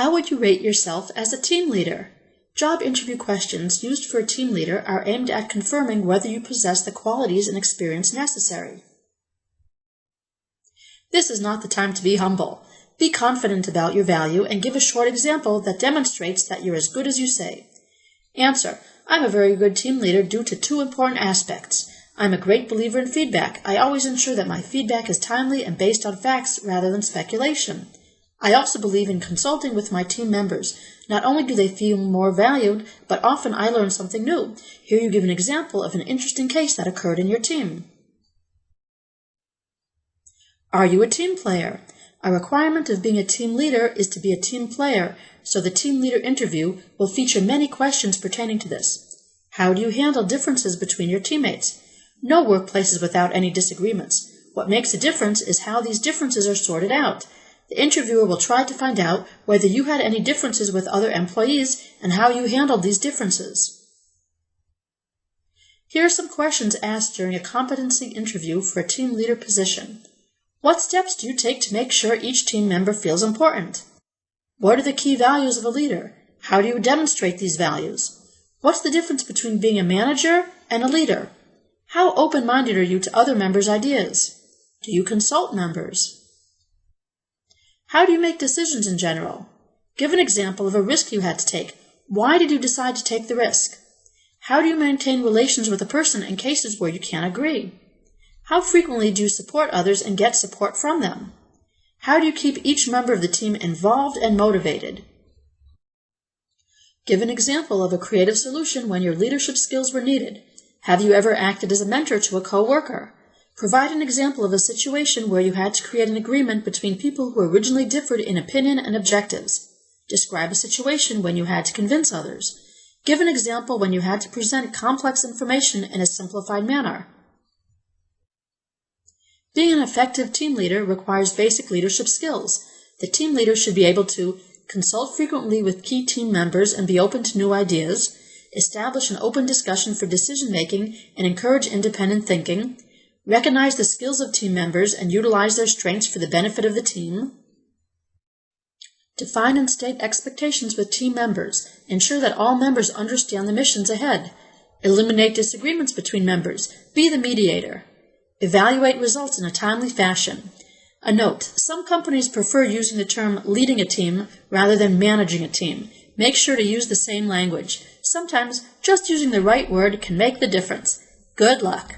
How would you rate yourself as a team leader? Job interview questions used for a team leader are aimed at confirming whether you possess the qualities and experience necessary. This is not the time to be humble. Be confident about your value and give a short example that demonstrates that you're as good as you say. Answer: I'm a very good team leader due to two important aspects. I'm a great believer in feedback. I always ensure that my feedback is timely and based on facts rather than speculation. I also believe in consulting with my team members. Not only do they feel more valued, but often I learn something new. Here you give an example of an interesting case that occurred in your team. Are you a team player? A requirement of being a team leader is to be a team player, so the team leader interview will feature many questions pertaining to this. How do you handle differences between your teammates? No workplace is without any disagreements. What makes a difference is how these differences are sorted out. The interviewer will try to find out whether you had any differences with other employees and how you handled these differences. Here are some questions asked during a competency interview for a team leader position. What steps do you take to make sure each team member feels important? What are the key values of a leader? How do you demonstrate these values? What's the difference between being a manager and a leader? How open-minded are you to other members' ideas? Do you consult members? How do you make decisions in general? Give an example of a risk you had to take. Why did you decide to take the risk? How do you maintain relations with a person in cases where you can't agree? How frequently do you support others and get support from them? How do you keep each member of the team involved and motivated? Give an example of a creative solution when your leadership skills were needed. Have you ever acted as a mentor to a coworker? Provide an example of a situation where you had to create an agreement between people who originally differed in opinion and objectives. Describe a situation when you had to convince others. Give an example when you had to present complex information in a simplified manner. Being an effective team leader requires basic leadership skills. The team leader should be able to consult frequently with key team members and be open to new ideas, establish an open discussion for decision-making and encourage independent thinking, recognize the skills of team members and utilize their strengths for the benefit of the team, define and state expectations with team members, ensure that all members understand the missions ahead, eliminate disagreements between members, be the mediator, evaluate results in a timely fashion. A note: some companies prefer using the term leading a team rather than managing a team. Make sure to use the same language. Sometimes just using the right word can make the difference. Good luck.